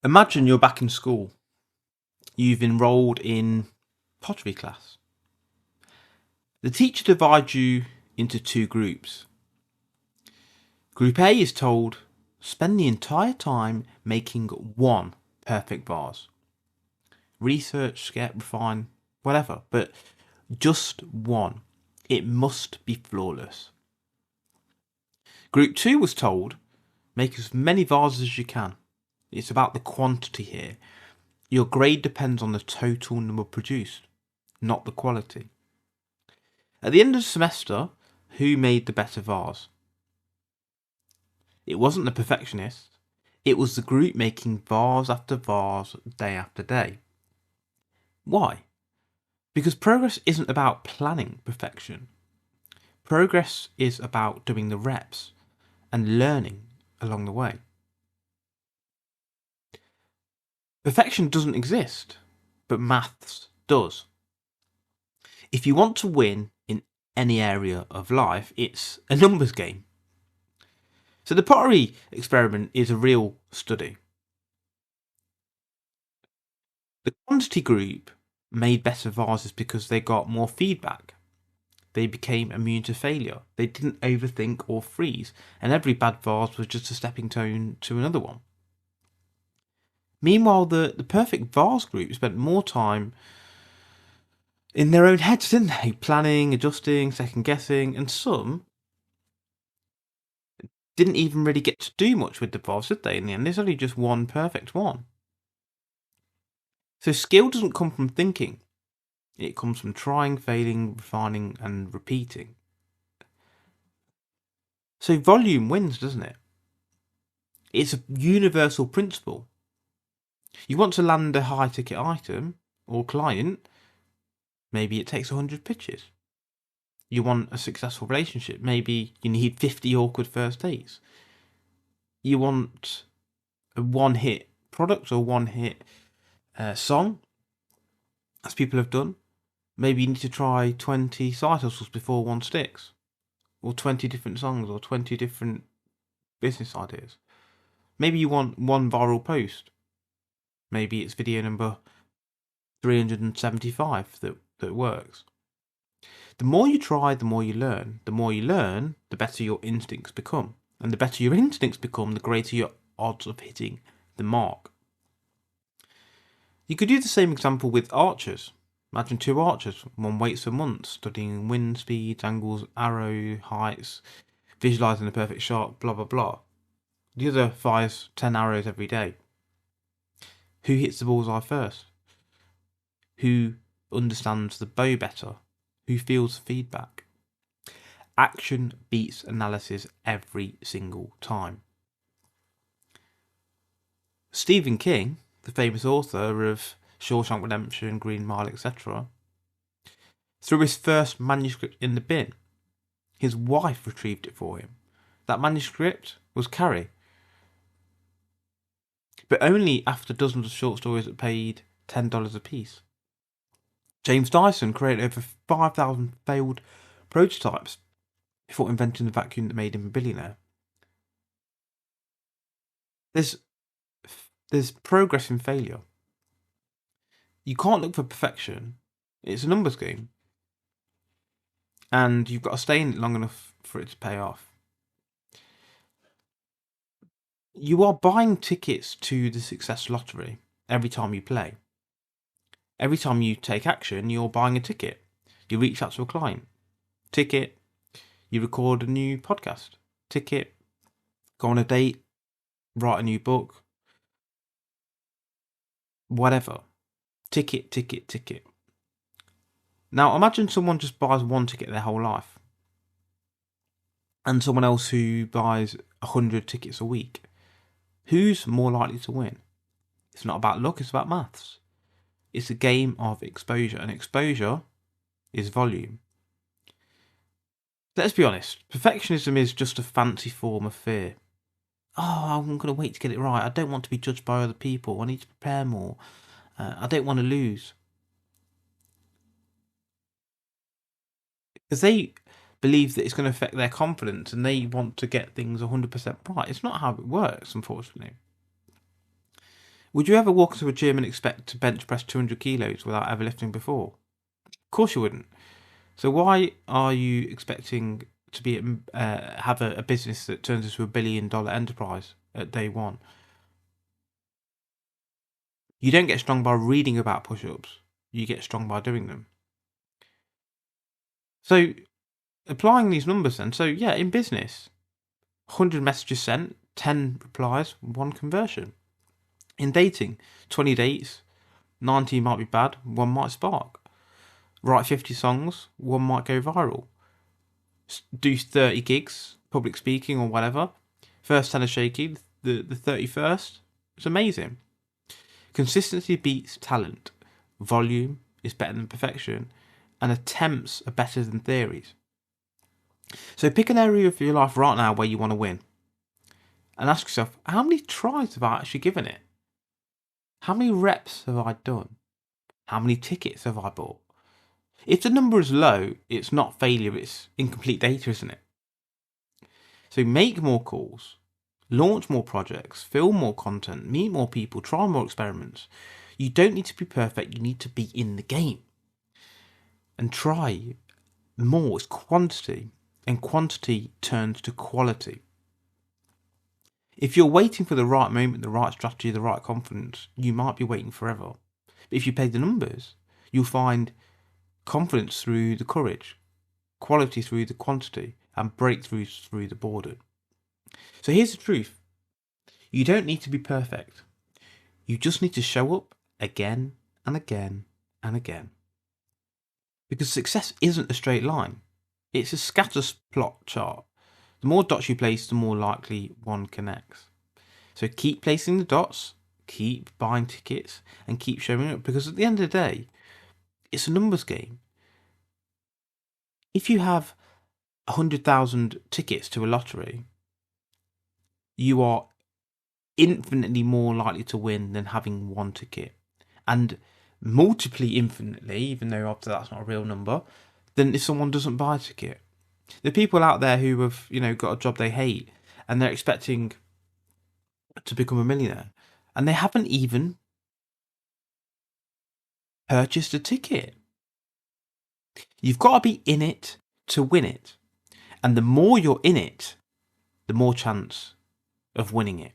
Imagine you're back in school. You've enrolled in pottery class. The teacher divides you into two groups. Group A is told, spend the entire time making one perfect vase. Research, sketch, refine, whatever, but just one. It must be flawless. Group 2 was told, make as many vases as you can. It's about the quantity here. Your grade depends on the total number produced, not the quality. At the end of the semester, who made the better vase? It wasn't the perfectionist. It was the group making vase after vase, day after day. Why? Because progress isn't about planning perfection. Progress is about doing the reps and learning along the way. Perfection doesn't exist, but maths does. If you want to win in any area of life, it's a numbers game. So the Pottery Experiment is a real study. The quantity group made better vases because they got more feedback. They became immune to failure. They didn't overthink or freeze, and every bad vase was just a stepping stone to another one. Meanwhile, the perfect vase group spent more time in their own heads, didn't they? Planning, adjusting, second guessing, and some didn't even really get to do much with the vase, did they? In the end, there's only just one perfect one. So skill doesn't come from thinking. It comes from trying, failing, refining, and repeating. So volume wins, doesn't it? It's a universal principle. You want to land a high ticket item or client, maybe it takes 100 pitches. You want a successful relationship, maybe you need 50 awkward first dates. You want a one-hit product or one-hit song, as people have done. Maybe you need to try 20 side hustles before one sticks, or 20 different songs, or 20 different business ideas. Maybe you want one viral post. Maybe it's video number 375 that works. The more you try, the more you learn. The more you learn, the better your instincts become. And the better your instincts become, the greater your odds of hitting the mark. You could do the same example with archers. Imagine two archers. One waits for months, studying wind speeds, angles, arrow heights, visualising the perfect shot, blah blah blah. The other fires 10 arrows every day. Who hits the bullseye first? Who understands the bow better? Who feels feedback? Action beats analysis every single time. Stephen King, the famous author of Shawshank Redemption, Green Mile, etc., threw his first manuscript in the bin. His wife retrieved it for him. That manuscript was Carrie. But only after dozens of short stories that paid $10 a piece. James Dyson created over 5,000 failed prototypes before inventing the vacuum that made him a billionaire. There's progress in failure. You can't look for perfection. It's a numbers game. And you've got to stay in it long enough for it to pay off. You are buying tickets to the success lottery every time you play. Every time you take action, you're buying a ticket. You reach out to a client. Ticket. You record a new podcast. Ticket. Go on a date. Write a new book. Whatever. Ticket, ticket, ticket. Now imagine someone just buys one ticket their whole life. And someone else who buys 100 tickets a week. Who's more likely to win? It's not about luck, it's about maths. It's a game of exposure, and exposure is volume. Let's be honest, perfectionism is just a fancy form of fear. Oh, I'm going to wait to get it right. I don't want to be judged by other people. I need to prepare more. I don't want to lose. Because they believe that it's going to affect their confidence and they want to get things 100% right. It's not how it works, unfortunately. Would you ever walk into a gym and expect to bench press 200 kilos without ever lifting before? Of course you wouldn't. So why are you expecting to be have a business that turns into $1 billion enterprise at day one? You don't get strong by reading about push-ups. You get strong by doing them. So applying these numbers then. So yeah, in business, 100 messages sent, 10 replies, 1 conversion. In dating, 20 dates, 19 might be bad, 1 might spark. Write 50 songs, 1 might go viral. Do 30 gigs, public speaking or whatever. First 10 are shaky, the 31st, it's amazing. Consistency beats talent. Volume is better than perfection. And attempts are better than theories. So pick an area of your life right now where you want to win. And ask yourself, how many tries have I actually given it? How many reps have I done? How many tickets have I bought? If the number is low, it's not failure, it's incomplete data, isn't it? So make more calls, launch more projects, film more content, meet more people, try more experiments. You don't need to be perfect, you need to be in the game. And try more is quantity, and quantity turns to quality. If you're waiting for the right moment, the right strategy, the right confidence, you might be waiting forever. But if you play the numbers, you'll find confidence through the courage, quality through the quantity, and breakthroughs through the boredom. So here's the truth. You don't need to be perfect. You just need to show up again and again and again. Because success isn't a straight line. It's a scatter plot chart. The more dots you place, the more likely one connects. So keep placing the dots, keep buying tickets, and keep showing up. Because at the end of the day, it's a numbers game. If you have 100,000 tickets to a lottery, you are infinitely more likely to win than having 1 ticket. And multiply infinitely, even though obviously that's not a real number, than if someone doesn't buy a ticket. There are people out there who have, got a job they hate and they're expecting to become a millionaire and they haven't even purchased a ticket. You've got to be in it to win it. And the more you're in it, the more chance of winning it.